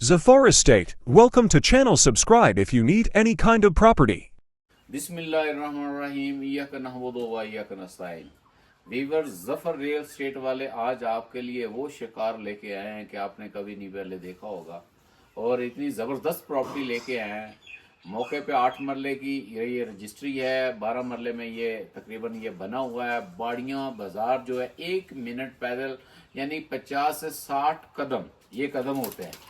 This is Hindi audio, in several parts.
Zafar Estate. Welcome to channel. Subscribe if you need any kind of property. बिस्मिल्लाहिर्रहमानिर्रहीम इय्याक नअबुदु व इय्याक नस्तईन। वीवर जफर रियल स्टेट वाले आज आपके लिए वो शिकार लेके आए हैं कि आपने कभी नहीं पहले देखा होगा और इतनी ज़बरदस्त प्रॉपर्टी लेके आए हैं। मौके पे 8 मरले की ये रजिस्ट्री है, 12 मरले में ये तकरीबन ये बना हुआ है। बाड़ियाँ बाज़ार जो है 1 मिनट पैदल यानी 50 से 60 कदम ये कदम होते हैं।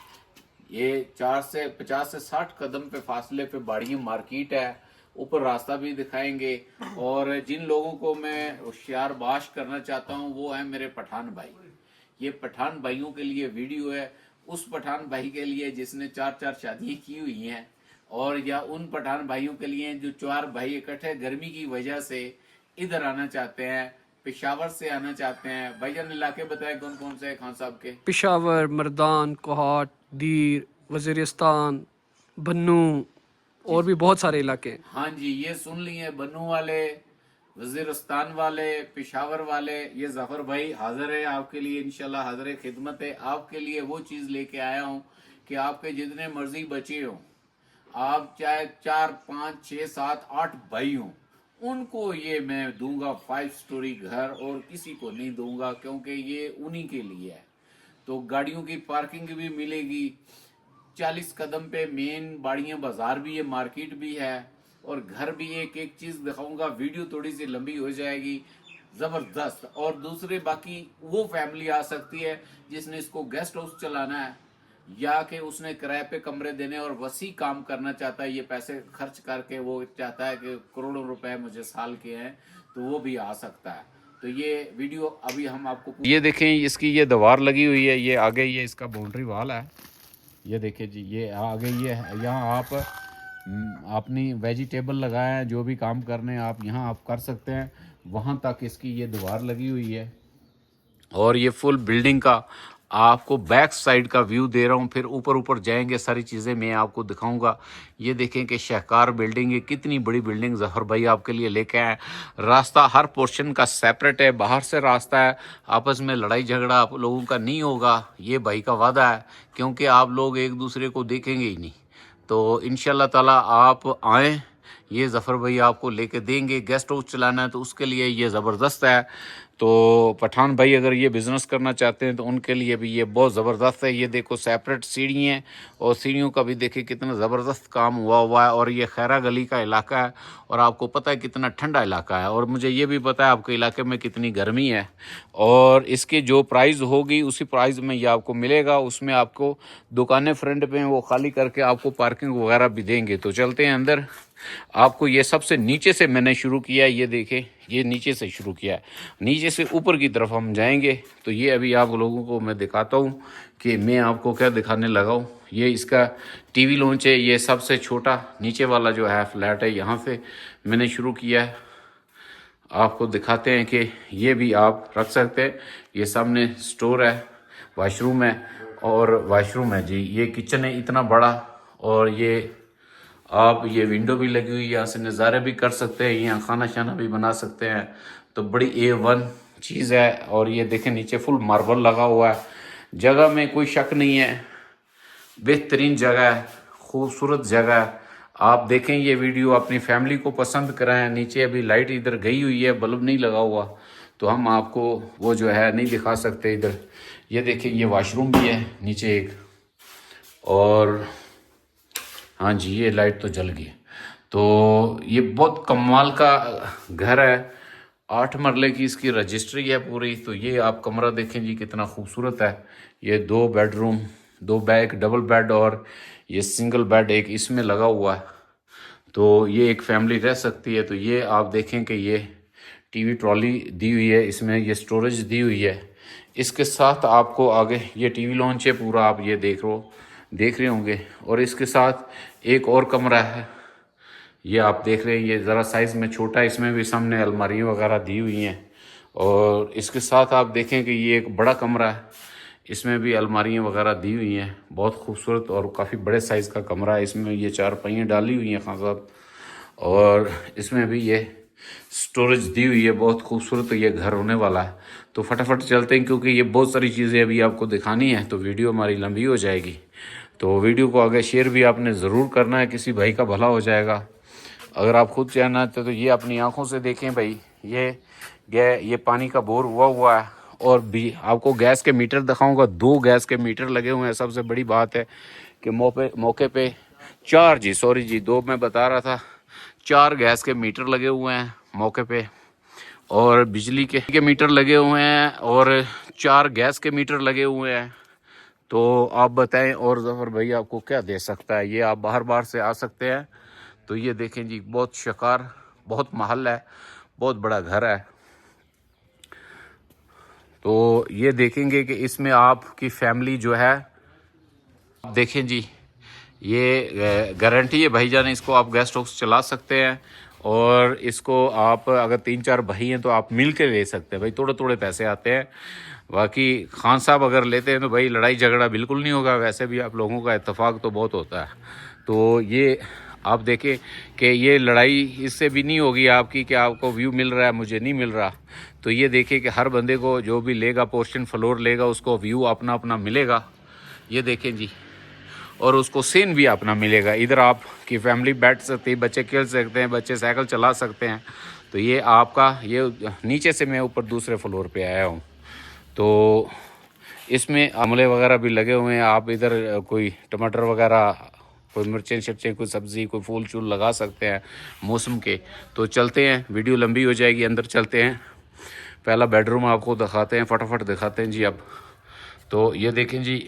ये 50 से 60 कदम पे फासले पे बाड़ियाँ मार्केट है। ऊपर रास्ता भी दिखाएंगे और जिन लोगों को मैं होशियार बाश करना चाहता हूँ वो है मेरे पठान भाई। ये पठान भाइयों के लिए वीडियो है, उस पठान भाई के लिए जिसने 4 शादियाँ की हुई हैं और या उन पठान भाइयों के लिए जो 4 भाई इकट्ठे गर्मी की वजह से इधर आना चाहते हैं, पेशावर से आना चाहते हैं। भाईजान इलाके बताए कौन कौन से खान साहब के? पेशावर, मर्दान, कोहाट, दीर, वजीरिस्तान, बन्नू और भी बहुत सारे इलाके। हाँ जी, ये सुन लिए, बन्नू वाले, वजीरिस्तान वाले, पेशावर वाले। ये जफर भाई हाजिर है आपके लिए, इंशाल्लाह हाजिर खिदमत है। आपके लिए वो चीज़ लेके आया हूँ कि आपके जितने मर्जी बचे हों, आप चाहे 4, 5, 6, 7, 8 भाई हों, उनको ये मैं दूंगा 5 स्टोरी घर और किसी को नहीं दूंगा क्योंकि ये उन्हीं के लिए है। तो गाड़ियों की पार्किंग भी मिलेगी। 40 कदम पे मेन बाड़ियाँ बाजार भी है, मार्केट भी है और घर भी। एक एक चीज़ दिखाऊंगा, वीडियो थोड़ी सी लंबी हो जाएगी, ज़बरदस्त। और दूसरे बाकी वो फैमिली आ सकती है जिसने इसको गेस्ट हाउस चलाना है या कि उसने किराए पे कमरे देने और वसी काम करना चाहता है। ये पैसे खर्च करके वो चाहता है कि करोड़ों रुपए मुझे साल के हैं, तो वो भी आ सकता है। तो ये वीडियो अभी हम आपको ये देखें, इसकी ये दीवार लगी हुई है, ये आगे ये इसका बाउंड्री वाल है। ये देखिए जी, ये आगे ये यहाँ आप अपनी वेजिटेबल लगाए हैं, जो भी काम करने हैं आप यहाँ आप कर सकते हैं। वहाँ तक इसकी ये दीवार लगी हुई है और ये फुल बिल्डिंग का आपको बैक साइड का व्यू दे रहा हूँ। फिर ऊपर जाएंगे, सारी चीज़ें मैं आपको दिखाऊंगा। ये देखें कि शाहकार बिल्डिंग है, कितनी बड़ी बिल्डिंग जफर भाई आपके लिए लेके आए। रास्ता हर पोर्शन का सेपरेट है, बाहर से रास्ता है। आपस में लड़ाई झगड़ा आप लोगों का नहीं होगा, ये भाई का वादा है, क्योंकि आप लोग एक दूसरे को देखेंगे ही नहीं। तो इंशाल्लाह ताला आप आएँ, ये जफ़र भाई आपको लेके देंगे। गेस्ट हाउस चलाना है तो उसके लिए ये ज़बरदस्त है। तो पठान भाई अगर ये बिज़नेस करना चाहते हैं तो उनके लिए भी ये बहुत ज़बरदस्त है। ये देखो सेपरेट सीढ़ी हैं और सीढ़ियों का भी देखिए कितना ज़बरदस्त काम हुआ है। और ये खैरा गली का इलाका है और आपको पता है कितना ठंडा इलाका है और मुझे ये भी पता है आपके इलाके में कितनी गर्मी है। और इसकी जो प्राइस होगी उसी प्राइस में ये आपको मिलेगा। उसमें आपको दुकानें फ्रंट पे वो खाली करके आपको पार्किंग वगैरह भी देंगे। तो चलते हैं अंदर। आपको ये सबसे नीचे से मैंने शुरू किया है, ये देखें, ये नीचे से शुरू किया है, नीचे से ऊपर की तरफ हम जाएंगे। तो ये अभी आप लोगों को मैं दिखाता हूँ कि मैं आपको क्या दिखाने लगा हूँ। ये इसका टीवी लॉन्च है, ये सबसे छोटा नीचे वाला जो है फ्लैट है, यहाँ से मैंने शुरू किया है। आपको दिखाते हैं कि ये भी आप रख सकते हैं। ये सामने स्टोर है, वाशरूम है और वाशरूम है जी। ये किचन है इतना बड़ा और ये आप ये विंडो भी लगी हुई है, यहाँ से नज़ारे भी कर सकते हैं, यहाँ खाना शाना भी बना सकते हैं। तो बड़ी A1 चीज़ है। और ये देखें नीचे फुल मार्बल लगा हुआ है। जगह में कोई शक नहीं है, बेहतरीन जगह है, खूबसूरत जगह है। आप देखें ये वीडियो, अपनी फैमिली को पसंद कराएं। नीचे अभी लाइट इधर गई हुई है, बल्ब नहीं लगा हुआ, तो हम आपको वो जो है नहीं दिखा सकते इधर। ये देखें ये वाशरूम भी है नीचे एक, और हाँ जी ये लाइट तो जल गई। तो ये बहुत कमाल का घर है, 8 मरले की इसकी रजिस्ट्री है पूरी। तो ये आप कमरा देखें जी कितना खूबसूरत है। ये 2 बेडरूम, 2 बैग, डबल बेड और ये सिंगल बेड एक इसमें लगा हुआ है। तो ये एक फैमिली रह सकती है। तो ये आप देखें कि ये टीवी ट्रॉली दी हुई है, इसमें ये स्टोरेज दी हुई है। इसके साथ आपको आगे ये टीवी लॉन्च है पूरा, आप ये देख रहे होंगे। और इसके साथ एक और कमरा है, ये आप देख रहे हैं, ये ज़रा साइज़ में छोटा है, इसमें भी सामने अलमारी वगैरह दी हुई हैं। और इसके साथ आप देखें कि ये एक बड़ा कमरा है, इसमें भी अलमारियाँ वगैरह दी हुई हैं। बहुत खूबसूरत और काफ़ी बड़े साइज़ का कमरा है। इसमें ये 4 पहियाँ डाली हुई हैं खान साहब, और इसमें भी ये स्टोरेज दी हुई है। बहुत खूबसूरत ये घर होने वाला है। तो फटाफट चलते हैं क्योंकि ये बहुत सारी चीज़ें अभी आपको दिखानी है, तो वीडियो हमारी लंबी हो जाएगी। तो वीडियो को आगे शेयर भी आपने ज़रूर करना है, किसी भाई का भला हो जाएगा। अगर आप खुद चाहना तो ये अपनी आंखों से देखें भाई, ये पानी का बोर हुआ है। और भी आपको गैस के मीटर दिखाऊंगा, 2 गैस के मीटर लगे हुए हैं। सबसे बड़ी बात है कि मौके पे 2 मैं बता रहा था, 4 गैस के मीटर लगे हुए हैं मौके पे, और बिजली के मीटर लगे हुए हैं, और 4 गैस के मीटर लगे हुए हैं। तो आप बताएं और ज़फ़र भाई आपको क्या दे सकता है। ये आप बाहर से आ सकते हैं। तो ये देखें जी, बहुत शकार, बहुत महल है, बहुत बड़ा घर है। तो ये देखेंगे कि इसमें आपकी फैमिली जो है, देखें जी, ये गारंटी है भाईजान, इसको आप गेस्ट हाउस चला सकते हैं। और इसको आप अगर 3-4 भाई हैं तो आप मिल के ले सकते हैं भाई, थोड़े पैसे आते हैं। बाकी खान साहब अगर लेते हैं तो भाई लड़ाई झगड़ा बिल्कुल नहीं होगा। वैसे भी आप लोगों का इत्तेफाक तो बहुत होता है। तो ये आप देखें कि ये लड़ाई इससे भी नहीं होगी आपकी कि आपको व्यू मिल रहा है, मुझे नहीं मिल रहा। तो ये देखें कि हर बंदे को जो भी लेगा, पोर्शन फ्लोर लेगा, उसको व्यू अपना मिलेगा। ये देखें जी, और उसको सीन भी अपना मिलेगा। इधर आपकी फैमिली बैठ सकती है, बच्चे खेल सकते हैं, बच्चे साइकिल चला सकते हैं। तो ये आपका, ये नीचे से मैं ऊपर दूसरे फ्लोर पे आया हूँ। तो इसमें आमले वगैरह भी लगे हुए हैं। आप इधर कोई टमाटर वगैरह, कोई मिर्चें शिर्चें, कोई सब्ज़ी, कोई फूल चूल लगा सकते हैं मौसम के। तो चलते हैं, वीडियो लंबी हो जाएगी, अंदर चलते हैं। पहला बेडरूम आपको दिखाते हैं, फटाफट दिखाते हैं जी अब। तो ये देखें जी,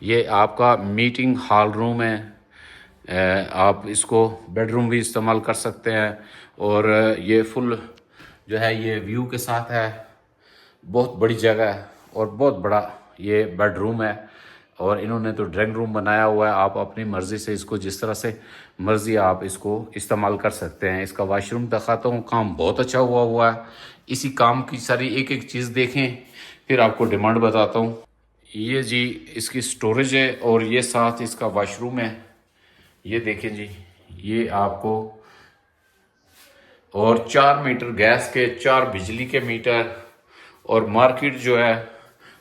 ये आपका मीटिंग हॉल रूम है। आप इसको बेडरूम भी इस्तेमाल कर सकते हैं। और ये फुल जो है ये व्यू के साथ है। बहुत बड़ी जगह है और बहुत बड़ा ये बेडरूम है। और इन्होंने तो ड्राइंग रूम बनाया हुआ है। आप अपनी मर्ज़ी से इसको जिस तरह से मर्ज़ी आप इसको इस्तेमाल कर सकते हैं। इसका वाशरूम दिखाता हूँ, काम बहुत अच्छा हुआ है। इसी काम की सारी एक चीज़ देखें, फिर आपको डिमांड बताता हूँ। ये जी इसकी स्टोरेज है, और ये साथ इसका वाशरूम है। ये देखें जी, ये आपको, और 4 मीटर गैस के, 4 बिजली के मीटर। और मार्केट जो है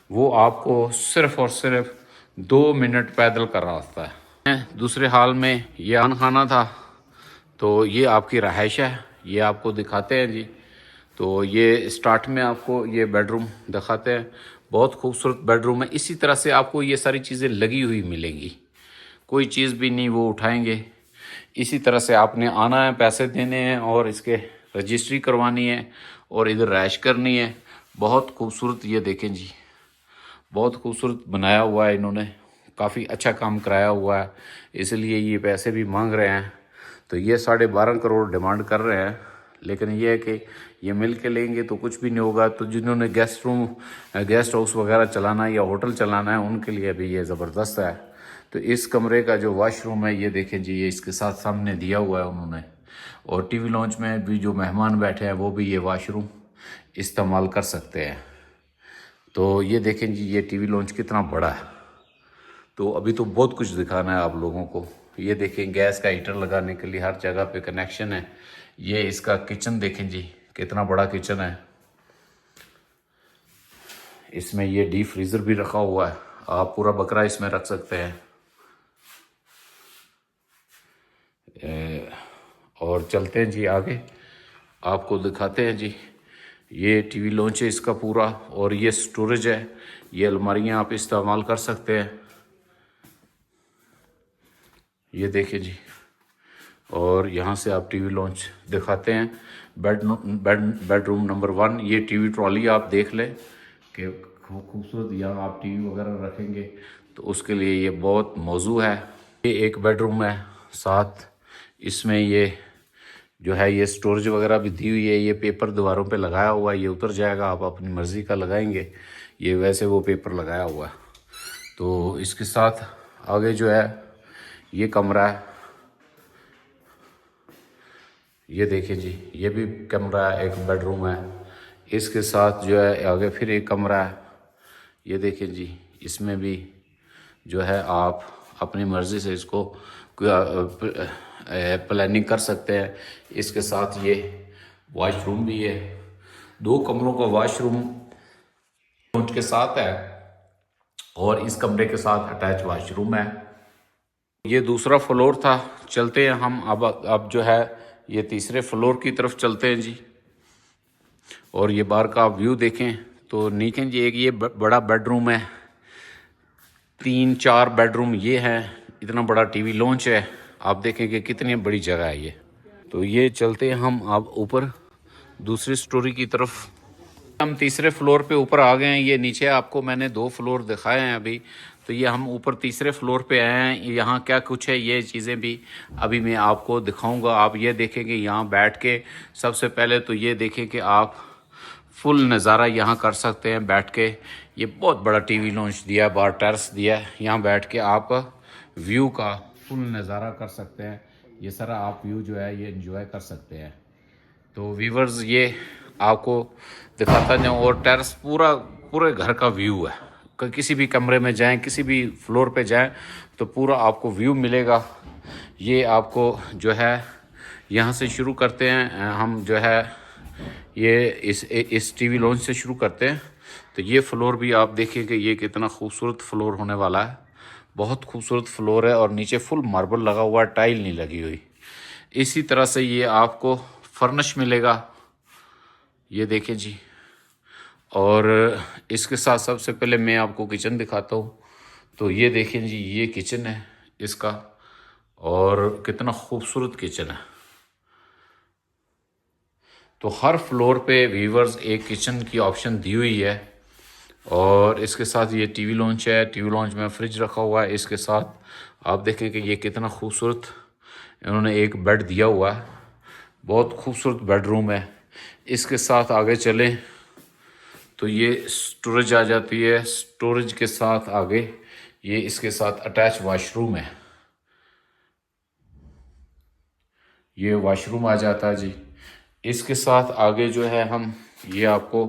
वो आपको सिर्फ और सिर्फ 2 मिनट पैदल का रास्ता है। दूसरे हाल में ये आन खाना था। तो ये आपकी रहाइश है, ये आपको दिखाते हैं जी। तो ये स्टार्ट में आपको ये बेडरूम दिखाते हैं। बहुत खूबसूरत बेडरूम है। इसी तरह से आपको ये सारी चीज़ें लगी हुई मिलेंगी, कोई चीज़ भी नहीं वो उठाएंगे। इसी तरह से आपने आना है, पैसे देने हैं, और इसके रजिस्ट्री करवानी है, और इधर रैश करनी है। बहुत खूबसूरत, ये देखें जी, बहुत खूबसूरत बनाया हुआ है इन्होंने, काफ़ी अच्छा काम कराया हुआ है, इसलिए ये पैसे भी मांग रहे हैं। तो ये 12.5 करोड़ डिमांड कर रहे हैं। लेकिन ये है कि ये मिल के लेंगे तो कुछ भी नहीं होगा। तो जिन्होंने गेस्ट हाउस वगैरह चलाना है या होटल चलाना है, उनके लिए भी ये ज़बरदस्त है। तो इस कमरे का जो वॉशरूम है, ये देखें जी, ये इसके साथ सामने दिया हुआ है उन्होंने। और टीवी लॉन्च में भी जो मेहमान बैठे हैं वो भी ये वॉशरूम इस्तेमाल कर सकते हैं। तो ये देखें जी, ये टीवी लॉन्च कितना बड़ा है। तो अभी तो बहुत कुछ दिखाना है आप लोगों को। ये देखें, गैस का हीटर लगाने के लिए हर जगह पे कनेक्शन है। ये इसका किचन देखें जी, कितना बड़ा किचन है। इसमें ये डीप फ्रीज़र भी रखा हुआ है, आप पूरा बकरा इसमें रख सकते हैं। और चलते हैं जी आगे, आपको दिखाते हैं जी। ये टीवी लॉन्च है इसका पूरा, और ये स्टोरेज है। ये अलमारियाँ आप इस्तेमाल कर सकते हैं। ये देखिए जी, और यहाँ से आप टीवी लॉन्च दिखाते हैं। बेडरूम नंबर 1, ये टीवी ट्रॉली आप देख लें कि खूबसूरत, यहाँ आप टीवी वगैरह रखेंगे तो उसके लिए ये बहुत मौजू है। ये एक बेडरूम है, साथ इसमें ये जो है ये स्टोरेज वगैरह भी दी हुई है। ये पेपर दीवारों पे लगाया हुआ है, ये उतर जाएगा, आप अपनी मर्ज़ी का लगाएंगे। ये वैसे वो पेपर लगाया हुआ है। तो इसके साथ आगे जो है ये कमरा है, ये देखिए जी, ये भी कमरा है, एक बेडरूम है। इसके साथ जो है आगे फिर एक कमरा है। ये देखिए जी, इसमें भी जो है आप अपनी मर्ज़ी से इसको प्लानिंग कर सकते हैं। इसके साथ ये वॉशरूम भी है, 2 कमरों का वॉशरूम के साथ है, और इस कमरे के साथ अटैच वॉशरूम है। ये दूसरा फ्लोर था, चलते हैं हम अब जो है ये तीसरे फ्लोर की तरफ चलते हैं जी। और ये बाहर का व्यू देखें तो नीचे जी एक ये बड़ा बेडरूम है, 3-4 बेडरूम ये हैं, इतना बड़ा टीवी लॉन्च है। आप देखें कि कितनी बड़ी जगह है ये। तो ये चलते हैं हम अब ऊपर दूसरी स्टोरी की तरफ। हम तीसरे फ्लोर पे ऊपर आ गए हैं। ये नीचे आपको मैंने 2 फ्लोर दिखाए हैं अभी, तो ये हम ऊपर तीसरे फ्लोर पे आए हैं। यहाँ क्या कुछ है ये चीज़ें भी अभी मैं आपको दिखाऊंगा। आप ये देखेंगे यहाँ बैठ के, सबसे पहले तो ये देखें कि आप फुल नज़ारा यहाँ कर सकते हैं बैठ के। ये बहुत बड़ा टीवी लॉन्च दिया है, बाहर टेरेस दिया है, यहाँ बैठ के आप व्यू का फुल नज़ारा कर सकते हैं। ये सारा आप व्यू जो है ये एंजॉय कर सकते हैं। तो व्यूवर्स ये आपको दिखाता जाऊँ, और टेरेस पूरे घर का व्यू है। किसी भी कमरे में जाएं, किसी भी फ्लोर पे जाएं तो पूरा आपको व्यू मिलेगा। ये आपको जो है यहाँ से शुरू करते हैं हम, जो है ये इस टीवी लॉन्च से शुरू करते हैं। तो ये फ्लोर भी आप देखें कि ये कितना खूबसूरत फ्लोर होने वाला है। बहुत खूबसूरत फ्लोर है और नीचे फुल मार्बल लगा हुआ है, टाइल नहीं लगी हुई। इसी तरह से ये आपको फर्निश मिलेगा, ये देखें जी। और इसके साथ सबसे पहले मैं आपको किचन दिखाता हूँ। तो ये देखें जी, ये किचन है इसका, और कितना खूबसूरत किचन है। तो हर फ्लोर पे व्यूवर्स एक किचन की ऑप्शन दी हुई है। और इसके साथ ये टीवी लॉन्च है, टीवी लॉन्च में फ्रिज रखा हुआ है। इसके साथ आप देखें कि ये कितना खूबसूरत इन्होंने एक बेड दिया हुआ है, बहुत खूबसूरत बेडरूम है। इसके साथ आगे चलें तो ये स्टोरेज आ जाती है। स्टोरेज के साथ आगे ये इसके साथ अटैच वॉशरूम है, ये वॉशरूम आ जाता है जी। इसके साथ आगे जो है हम ये आपको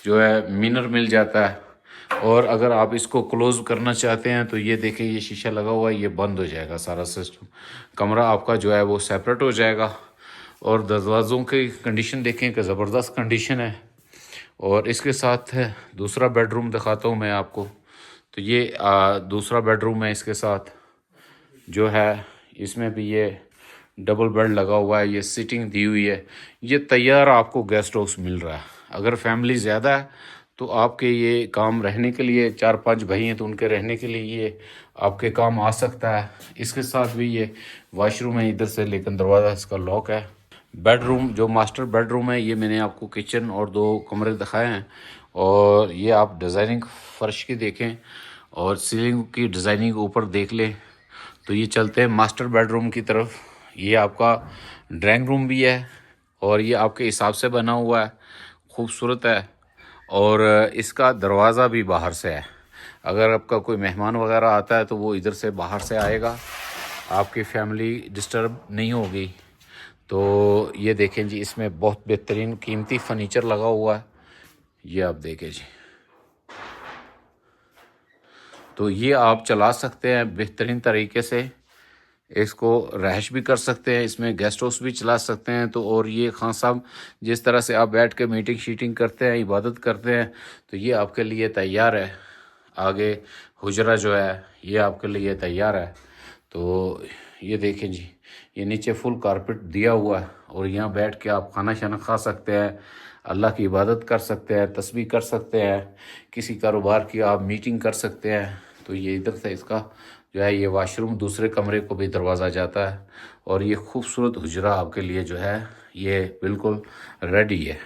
जो है मिरर मिल जाता है। और अगर आप इसको क्लोज़ करना चाहते हैं तो ये देखें, ये शीशा लगा हुआ है, ये बंद हो जाएगा सारा सिस्टम। कमरा आपका जो है वो सेपरेट हो जाएगा। और दरवाज़ों की कंडीशन देखें कि ज़बरदस्त कंडीशन है। और इसके साथ है दूसरा बेडरूम दिखाता हूँ मैं आपको। तो ये दूसरा बेडरूम है, इसके साथ जो है इसमें भी ये डबल बेड लगा हुआ है, ये सीटिंग दी हुई है। ये तैयार आपको गेस्ट हाउस मिल रहा है। अगर फैमिली ज़्यादा है तो आपके ये काम रहने के लिए, 4-5 भाई हैं तो उनके रहने के लिए ये आपके काम आ सकता है। इसके साथ भी ये वॉशरूम है इधर से, लेकिन दरवाज़ा इसका लॉक है। बेडरूम जो मास्टर बेडरूम है, ये मैंने आपको किचन और 2 कमरे दिखाए हैं। और ये आप डिज़ाइनिंग फ़र्श की देखें और सीलिंग की डिज़ाइनिंग ऊपर देख लें। तो ये चलते हैं मास्टर बेडरूम की तरफ। ये आपका ड्राइंग रूम भी है और ये आपके हिसाब से बना हुआ है, खूबसूरत है। और इसका दरवाज़ा भी बाहर से है। अगर आपका कोई मेहमान वगैरह आता है तो वो इधर से बाहर से आएगा, आपकी फैमिली डिस्टर्ब नहीं होगी। तो ये देखें जी, इसमें बहुत बेहतरीन कीमती फर्नीचर लगा हुआ है, ये आप देखें जी। तो ये आप चला सकते हैं बेहतरीन तरीके से, इसको रहायश भी कर सकते हैं, इसमें गेस्ट हाउस भी चला सकते हैं। तो और ये खान साहब जिस तरह से आप बैठ के मीटिंग शीटिंग करते हैं, इबादत करते हैं, तो ये आपके लिए तैयार है। आगे हुजरा जो है ये आपके लिए तैयार है। तो ये देखें जी, ये नीचे फुल कारपेट दिया हुआ है और यहाँ बैठ के आप खाना शाना खा सकते हैं, अल्लाह की इबादत कर सकते हैं, तस्बीह कर सकते हैं, किसी कारोबार की आप मीटिंग कर सकते हैं। तो ये इधर से इसका जो है ये वॉशरूम, दूसरे कमरे को भी दरवाज़ा जाता है। और ये खूबसूरत हुजरा आपके लिए जो है ये बिल्कुल रेडी है।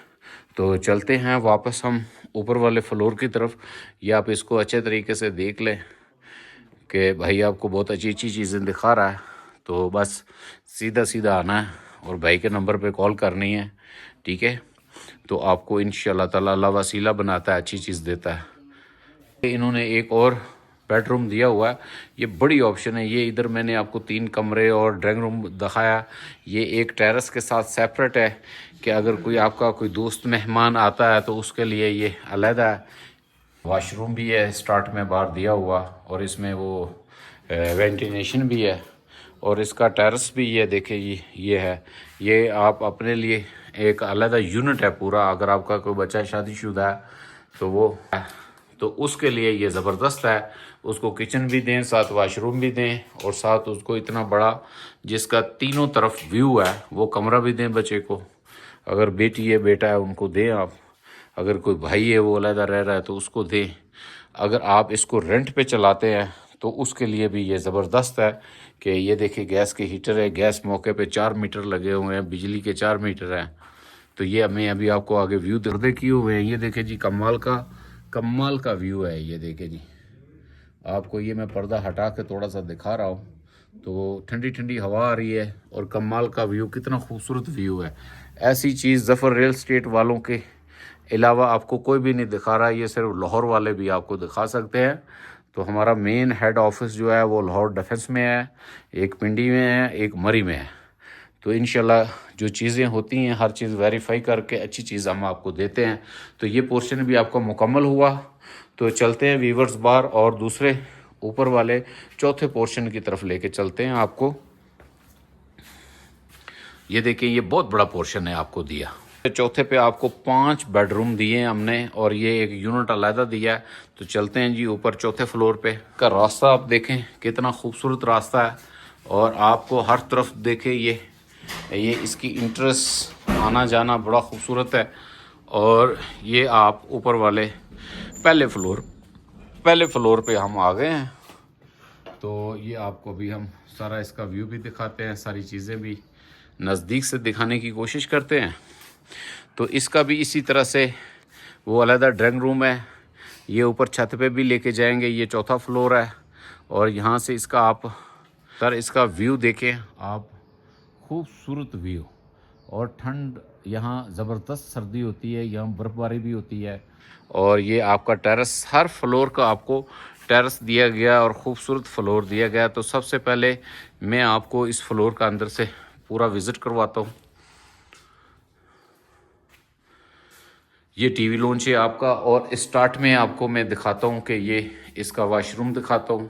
तो चलते हैं वापस हम ऊपर वाले फ्लोर की तरफ। ये आप इसको अच्छे तरीके से देख लें कि भाई आपको बहुत अच्छी अच्छी चीज़ें दिखा रहा है। तो बस सीधा सीधा आना है और भाई के नंबर पे कॉल करनी है, ठीक है। तो आपको इंशाल्लाह ताला अल्लाह वसीला बनाता है, अच्छी चीज़ देता है। इन्होंने एक और बेडरूम दिया हुआ है, ये बड़ी ऑप्शन है। ये इधर मैंने आपको 3 कमरे और ड्राइंग रूम दिखाया। ये एक टेरेस के साथ सेपरेट है कि अगर कोई आपका कोई दोस्त मेहमान आता है तो उसके लिए ये अलहदा है। वॉशरूम भी है स्टार्ट में बाहर दिया हुआ, और इसमें वो वेंटिलेशन भी है। और इसका टेरेस भी ये देखे ये है। ये आप अपने लिए एक अलग यूनिट है पूरा। अगर आपका कोई बच्चा शादीशुदा है तो वो तो उसके लिए ये ज़बरदस्त है। उसको किचन भी दें, साथ वॉशरूम भी दें, और साथ उसको इतना बड़ा जिसका तीनों तरफ व्यू है वो कमरा भी दें बच्चे को। अगर बेटी है बेटा है उनको दें आप, अगर कोई भाई है वो अलग रह रहा है तो उसको दें। अगर आप इसको रेंट पे चलाते हैं तो उसके लिए भी ये ज़बरदस्त है कि ये देखिए गैस के हीटर है, गैस मौके पे 4 मीटर लगे हुए हैं, बिजली के 4 मीटर हैं। तो ये मैं अभी आपको आगे व्यू दर्दे किए हुए हैं। ये देखे जी कमाल का व्यू है। ये देखे जी, आपको ये मैं पर्दा हटा के थोड़ा सा दिखा रहा हूँ तो ठंडी ठंडी हवा आ रही है और कमाल का व्यू, कितना खूबसूरत व्यू है। ऐसी चीज़ ज़फ़र रियल एस्टेट वालों के अलावा आपको कोई भी नहीं दिखा रहा, ये सिर्फ लाहौर वाले भी आपको दिखा सकते हैं। तो हमारा मेन हेड ऑफिस जो है वो लाहौर डिफेंस में है, एक पिंडी में है, एक मरी में है। तो इंशाल्लाह जो चीज़ें होती हैं हर चीज़ वेरीफाई करके अच्छी चीज़ हम आपको देते हैं। तो ये पोर्शन भी आपका मुकम्मल हुआ। तो चलते हैं वीवर्स बार और दूसरे ऊपर वाले चौथे पोर्शन की तरफ लेके चलते हैं आपको। ये देखिए ये बहुत बड़ा पोर्शन है आपको दिया। चौथे पे आपको 5 बेडरूम दिए हैं हमने और ये एक यूनिट अलहदा दिया है। तो चलते हैं जी ऊपर चौथे फ्लोर पे का रास्ता आप देखें कितना खूबसूरत रास्ता है और आपको हर तरफ देखें ये इसकी इंटरेस्ट आना जाना बड़ा खूबसूरत है। और ये आप ऊपर वाले पहले फ्लोर पे हम आ गए हैं। तो ये आपको अभी हम सारा इसका व्यू भी दिखाते हैं, सारी चीज़ें भी नज़दीक से दिखाने की कोशिश करते हैं। तो इसका भी इसी तरह से वो अलहदा ड्राइंग रूम है। ये ऊपर छत पे भी लेके जाएंगे, ये चौथा फ्लोर है। और यहाँ से इसका आप इसका व्यू देखें आप, खूबसूरत व्यू। और ठंड यहाँ ज़बरदस्त सर्दी होती है, यहाँ बर्फ़बारी भी होती है। और ये आपका टेरेस, हर फ्लोर का आपको टेरेस दिया गया और ख़ूबसूरत फ्लोर दिया गया। तो सबसे पहले मैं आपको इस फ्लोर का अंदर से पूरा विज़िट करवाता हूँ। ये टीवी लॉन्च है आपका और स्टार्ट में आपको मैं दिखाता हूँ कि ये इसका वॉशरूम दिखाता हूँ।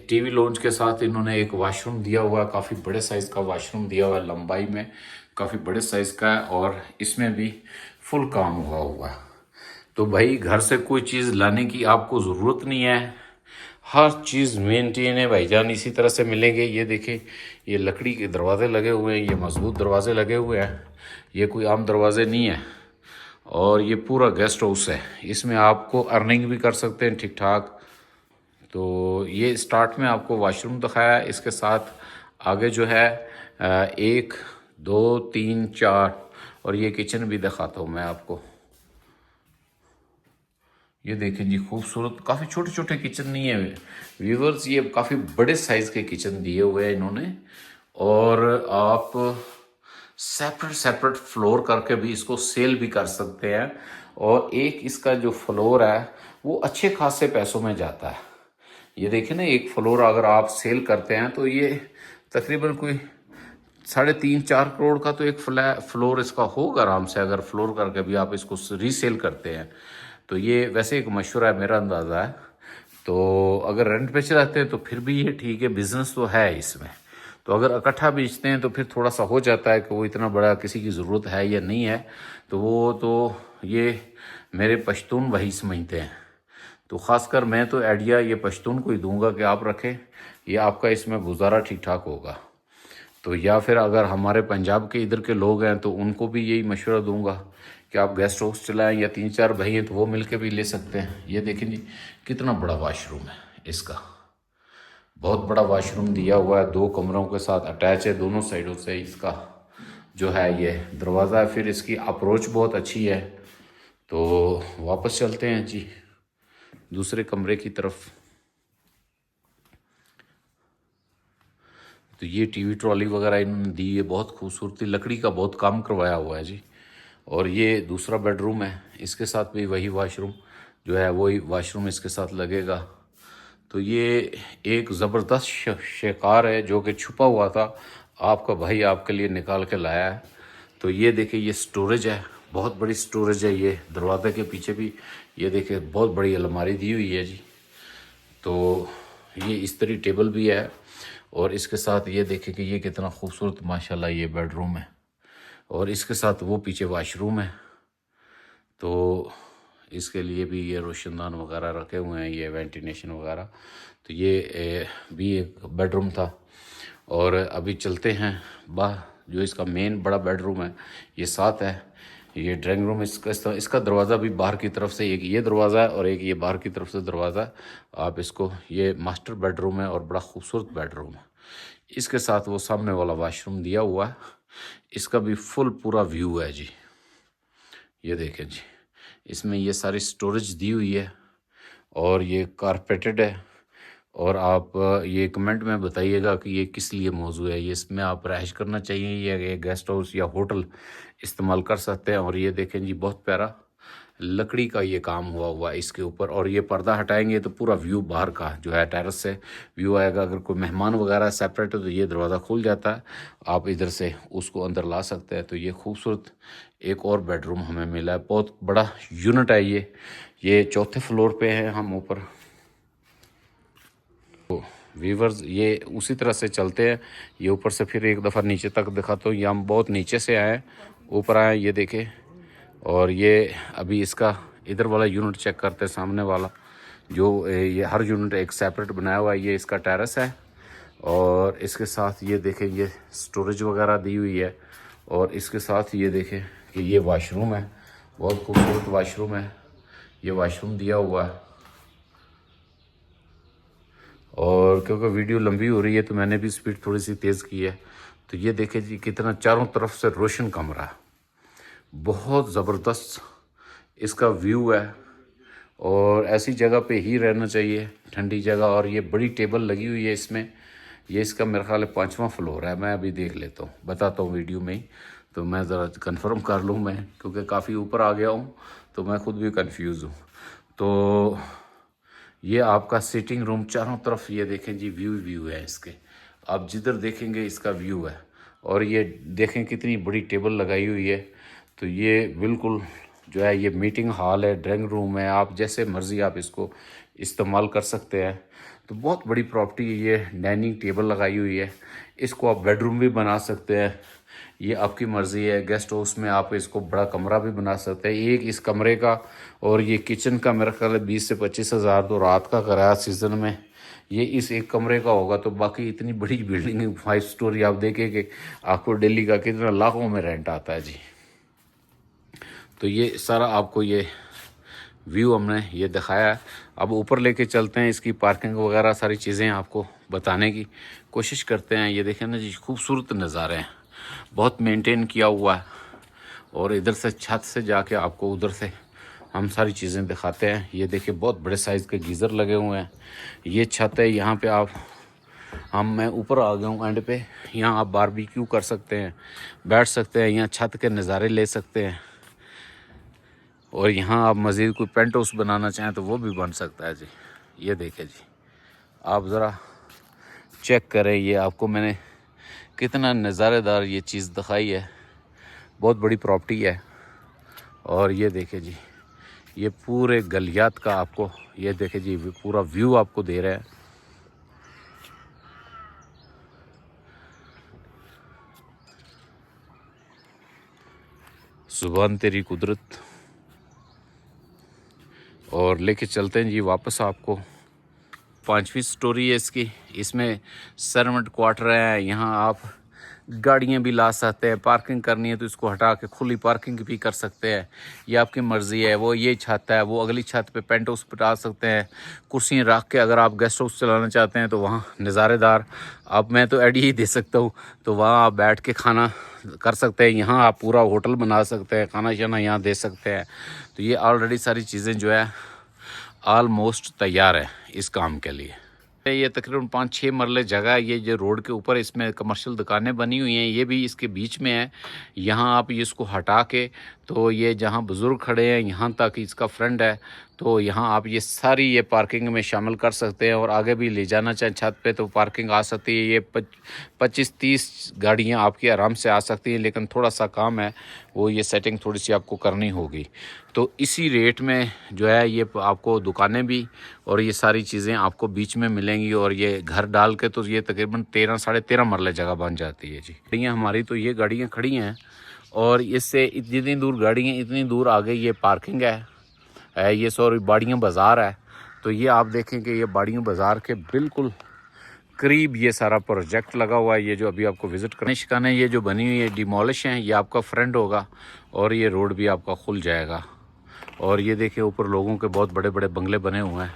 टीवी लॉन्च के साथ इन्होंने एक वॉशरूम दिया हुआ है, काफ़ी बड़े साइज़ का वॉशरूम दिया हुआ है, लंबाई में काफ़ी बड़े साइज़ का है और इसमें भी फुल काम हुआ है। तो भाई घर से कोई चीज़ लाने की आपको ज़रूरत नहीं है, हर चीज़ मेंटेन है भाईजान, इसी तरह से मिलेंगे। ये देखें ये लकड़ी के दरवाजे लगे हुए हैं, ये मजबूत दरवाजे लगे हुए हैं, ये कोई आम दरवाजे नहीं है। और ये पूरा गेस्ट हाउस है, इसमें आपको अर्निंग भी कर सकते हैं ठीक ठाक। तो ये स्टार्ट में आपको वॉशरूम दिखाया, इसके साथ आगे जो है 1 2 3 4 और ये किचन भी दिखाता हूँ मैं आपको। ये देखें जी खूबसूरत, काफ़ी छोटे छोटे किचन नहीं है व्यूवर्स, ये काफ़ी बड़े साइज़ के किचन दिए हुए हैं इन्होंने। और आप सेपरेट फ्लोर करके भी इसको सेल भी कर सकते हैं। और एक इसका जो फ्लोर है वो अच्छे खासे पैसों में जाता है। ये देखिए ना, एक फ्लोर अगर आप सेल करते हैं तो ये तकरीबन कोई 3.5-4 करोड़ का तो एक फ्लोर इसका होगा आराम से, अगर फ्लोर करके भी आप इसको रीसेल करते हैं। तो ये वैसे एक मशवरा है, मेरा अंदाज़ा है। तो अगर रेंट पे चलाते हैं तो फिर भी ये ठीक है, बिजनेस तो है इसमें। तो अगर इकट्ठा बेचते हैं तो फिर थोड़ा सा हो जाता है कि वो इतना बड़ा किसी की ज़रूरत है या नहीं है। तो वो तो ये मेरे पश्तून भाई समझते हैं। तो ख़ासकर मैं तो आइडिया ये पश्तून को ही दूंगा कि आप रखें, ये आपका इसमें गुजारा ठीक ठाक होगा। तो या फिर अगर हमारे पंजाब के इधर के लोग हैं तो उनको भी यही मशवरा दूंगा कि आप गेस्ट हाउस चलाएं, या 3-4 भाई हैं तो वो मिलके भी ले सकते हैं। ये देखें जी कितना बड़ा वॉशरूम है इसका, बहुत बड़ा वॉशरूम दिया हुआ है, 2 कमरों के साथ अटैच है, दोनों साइडों से इसका जो है ये दरवाज़ा है। फिर इसकी अप्रोच बहुत अच्छी है। तो वापस चलते हैं जी दूसरे कमरे की तरफ। तो ये टीवी ट्रॉली वगैरह इन्होंने दी है, बहुत खूबसूरती, लकड़ी का बहुत काम करवाया हुआ है जी। और ये दूसरा बेडरूम है, इसके साथ भी वही वॉशरूम जो है वही वॉशरूम इसके साथ लगेगा। तो ये एक ज़बरदस्त शिकार है जो कि छुपा हुआ था, आपका भाई आपके लिए निकाल के लाया है। तो ये देखिए ये स्टोरेज है, बहुत बड़ी स्टोरेज है। ये दरवाजे के पीछे भी ये देखिए बहुत बड़ी अलमारी दी हुई है जी। तो ये इस तरह टेबल भी है और इसके साथ ये देखें कि ये कितना खूबसूरत माशाल्लाह ये बेडरूम है और इसके साथ वो पीछे वॉशरूम है। तो इसके लिए भी ये रोशनदान वगैरह रखे हुए हैं, ये वेंटिलेशन वगैरह। तो ये भी एक बेडरूम था। और अभी चलते हैं जो इसका मेन बड़ा बेडरूम है, ये 7 है। ये ड्राइंग रूम, इसका दरवाज़ा भी बाहर की तरफ से, एक ये दरवाज़ा है और एक ये बाहर की तरफ से दरवाज़ा है। आप इसको, ये मास्टर बेडरूम है और बड़ा खूबसूरत बेडरूम है। इसके साथ वो सामने वाला वाशरूम दिया हुआ है। इसका भी फुल पूरा व्यू है जी। ये देखें जी, इसमें ये सारी स्टोरेज दी हुई है और ये कारपेटेड है। और आप ये कमेंट में बताइएगा कि ये किस लिए मौजू है, ये इसमें आप रहाइश करना चाहिए या ये गेस्ट हाउस या होटल इस्तेमाल कर सकते हैं। और ये देखें जी, बहुत प्यारा लकड़ी का ये काम हुआ है इसके ऊपर। और ये पर्दा हटाएंगे तो पूरा व्यू बाहर का जो है टेरेस से व्यू आएगा। अगर कोई मेहमान वगैरह सेपरेट है तो ये दरवाज़ा खुल जाता है, आप इधर से उसको अंदर ला सकते हैं। तो ये खूबसूरत एक और बेडरूम हमें मिला है, बहुत बड़ा यूनिट है ये 4थे फ्लोर पे है हम ऊपर। तो व्यूवर्स, ये उसी तरह से चलते हैं। ये ऊपर से फिर एक दफ़ा नीचे तक दिखाता हूँ। ये हम बहुत नीचे से आए, ऊपर आए, ये देखें। और ये अभी इसका इधर वाला यूनिट चेक करते हैं, सामने वाला जो ये हर यूनिट एक सेपरेट बनाया हुआ है। ये इसका टेरेस है और इसके साथ ये देखें, ये स्टोरेज वगैरह दी हुई है। और इसके साथ ये देखें कि ये वाशरूम है, बहुत खूबसूरत वाशरूम है। ये वाशरूम दिया हुआ है। और क्योंकि वीडियो लंबी हो रही है तो मैंने भी स्पीड थोड़ी सी तेज़ की है। तो ये देखें जी, कितना चारों तरफ से रोशन कमरा है, बहुत ज़बरदस्त इसका व्यू है। और ऐसी जगह पे ही रहना चाहिए, ठंडी जगह। और ये बड़ी टेबल लगी हुई है इसमें। ये इसका मेरा ख्याल है 5वां फ्लोर है। मैं अभी देख लेता हूँ, बताता हूँ वीडियो में ही। तो मैं ज़रा कंफर्म कर लूँ मैं, क्योंकि काफ़ी ऊपर आ गया हूँ तो मैं खुद भी कंफ्यूज हूँ। तो ये आपका सिटिंग रूम, चारों तरफ ये देखें जी, व्यू है इसके। आप जिधर देखेंगे इसका व्यू है। और ये देखें कितनी बड़ी टेबल लगाई हुई है। तो ये बिल्कुल जो है ये मीटिंग हॉल है, ड्राइंग रूम है, आप जैसे मर्ज़ी आप इसको इस्तेमाल कर सकते हैं। तो बहुत बड़ी प्रॉपर्टी है। ये डाइनिंग टेबल लगाई हुई है, इसको आप बेडरूम भी बना सकते हैं, ये आपकी मर्ज़ी है। गेस्ट हाउस में आप इसको बड़ा कमरा भी बना सकते हैं, एक इस कमरे का। और ये किचन का मेरा ख्याल है 20 से 25 हज़ार तो रात का किराया सीज़न में ये इस एक कमरे का होगा। तो बाकी इतनी बड़ी बिल्डिंग 5 स्टोरी आप देखें कि आपको दिल्ली का कितना लाखों में रेंट आता है जी। तो ये सारा आपको ये व्यू हमने ये दिखाया है। अब ऊपर लेके चलते हैं, इसकी पार्किंग वगैरह सारी चीज़ें आपको बताने की कोशिश करते हैं। ये देखें ना जी, खूबसूरत नज़ारे हैं, बहुत मेंटेन किया हुआ है। और इधर से छत से जाके आपको उधर से हम सारी चीज़ें दिखाते हैं। ये देखिए, बहुत बड़े साइज़ के गीज़र लगे हुए हैं। ये छत है, यहाँ पे मैं ऊपर आ गया हूँ एंड पे। यहाँ आप बारबेक्यू कर सकते हैं, बैठ सकते हैं, यहाँ छत के नज़ारे ले सकते हैं। और यहाँ आप मज़ीद कोई पेंट हाउस बनाना चाहें तो वो भी बन सकता है जी। ये देखें जी, आप ज़रा चेक करें, ये आपको मैंने कितना नज़ारेदार ये चीज़ दिखाई है। बहुत बड़ी प्रॉपर्टी है। और ये देखें जी, ये पूरे गलियात का आपको ये देखें जी पूरा व्यू आपको दे रहा है। सुभान तेरी कुदरत। और लेके चलते हैं जी वापस आपको। 5वीं स्टोरी है इसकी। इसमें सर्वेंट क्वार्टर है, यहाँ आप गाड़ियाँ भी ला सकते हैं, पार्किंग करनी है तो इसको हटा के खुली पार्किंग भी कर सकते हैं, ये आपकी मर्ज़ी है। वो ये छत है, वो अगली छत पे पेंट हाउस बिठा सकते हैं, कुर्सियाँ रख के। अगर आप गेस्ट हाउस चलाना चाहते हैं तो वहाँ नज़ारेदार अब मैं तो ऐड ही दे सकता हूँ, तो वहाँ आप बैठ के खाना कर सकते हैं। यहाँ आप पूरा होटल बना सकते हैं, खाना शाना यहाँ दे सकते हैं। तो ये ऑलरेडी सारी चीज़ें जो है ऑलमोस्ट तैयार है इस काम के लिए। ये तकरीबन 5-6 मरले जगह है, ये जो रोड के ऊपर इसमें कमर्शियल दुकानें बनी हुई हैं, ये भी इसके बीच में है। यहाँ आप इसको हटा के तो ये जहाँ बुज़ुर्ग खड़े हैं यहाँ तक इसका फ्रंट है, तो यहाँ आप ये सारी ये पार्किंग में शामिल कर सकते हैं। और आगे भी ले जाना चाहें छत पे तो पार्किंग आ सकती है। ये 25-30 गाड़ियाँ आपकी आराम से आ सकती हैं, लेकिन थोड़ा सा काम है, वो ये सेटिंग थोड़ी सी आपको करनी होगी। तो इसी रेट में जो है ये आपको दुकानें भी और ये सारी चीज़ें आपको बीच में मिलेंगी। और ये घर डाल के तो ये तकरीबन 13-13.5 मरले जगह बन जाती है जी। गाड़ियाँ हमारी तो ये गाड़ियाँ खड़ी हैं और इससे जितनी दूर गाड़ियाँ इतनी दूर आगे ये पार्किंग है। ये सॉरी बाड़ियाँ बाज़ार है। तो ये आप देखें कि ये बाड़ियाँ बाज़ार के बिल्कुल करीब ये सारा प्रोजेक्ट लगा हुआ है। ये जो अभी आपको विज़िट करने शिकाने ये जो बनी हुई है डिमोलिश हैं, ये आपका फ्रंट होगा और ये रोड भी आपका खुल जाएगा। और ये देखिए ऊपर लोगों के बहुत बड़े बड़े बंगले बने हुए हैं।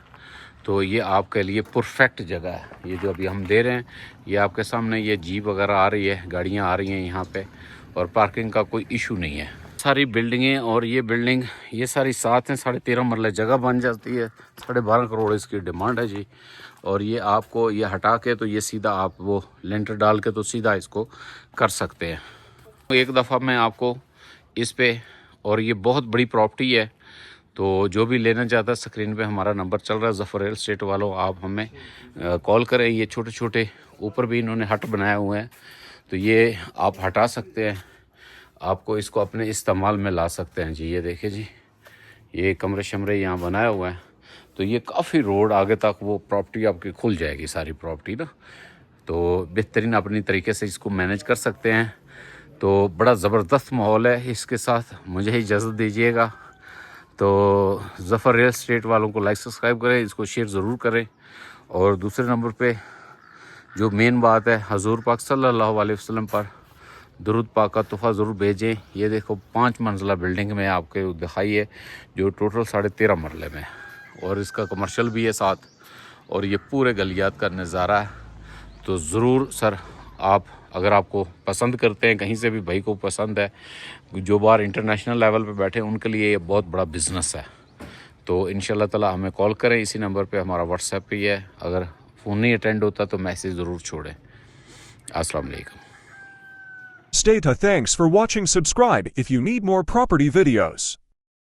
तो ये आपके लिए परफेक्ट जगह है। ये जो अभी हम दे रहे हैं ये आपके सामने, ये जीप वगैरह आ रही है, गाड़ियाँ आ रही हैं यहाँ पे, और पार्किंग का कोई इशू नहीं है। सारी बिल्डिंगें और ये बिल्डिंग ये सारी साथ हैं, 13.5 मरले जगह बन जाती है। 12.5 करोड़ इसकी डिमांड है जी। और ये आपको ये हटा के तो ये सीधा आप वो लेंटर डाल के तो सीधा इसको कर सकते हैं। एक दफ़ा मैं आपको इस पे, और ये बहुत बड़ी प्रॉपर्टी है, तो जो भी लेना चाहता है स्क्रीन पे हमारा नंबर चल रहा है। ज़फ़र रियल एस्टेट वालों आप हमें कॉल करें। ये छोटे छोटे ऊपर भी इन्होंने हट बनाए हुए हैं, तो ये आप हटा सकते हैं, आपको इसको अपने इस्तेमाल में ला सकते हैं जी। ये देखिए जी, ये कमरे शमरे यहाँ बनाया हुआ है। तो ये काफ़ी रोड आगे तक वो प्रॉपर्टी आपकी खुल जाएगी सारी प्रॉपर्टी ना। तो बेहतरीन अपनी तरीके से इसको मैनेज कर सकते हैं। तो बड़ा ज़बरदस्त माहौल है इसके साथ। मुझे इजाज़त दीजिएगा। तो ज़फ़र रियल एस्टेट वालों को लाइक सब्सक्राइब करें, इसको शेयर ज़रूर करें। और दूसरे नंबर पे जो मेन बात है, हजूर पाक सल्लल्लाहु अलैहि वसल्लम पर दुरूद पाक का तोहफ़ा ज़रूर भेजें। ये देखो 5 मंजिला बिल्डिंग में आपके दिखाई है, जो टोटल 13.5 मरले में, और इसका कमर्शियल भी है साथ, और ये पूरे गलियात का नज़ारा है। तो ज़रूर सर आप अगर आपको पसंद करते हैं, कहीं से भी भाई को पसंद है, जो बाहर इंटरनेशनल लेवल पे बैठे हैं उनके लिए ये बहुत बड़ा बिज़नेस है। तो इंशाल्लाह ताला हमें कॉल करें, इसी नंबर पे हमारा व्हाट्सएप भी है। अगर फ़ोन नहीं अटेंड होता तो मैसेज ज़रूर छोड़ें। अस्सलाम वालेकुम। Stay tuned. Thanks for watching. Subscribe if you need more property videos.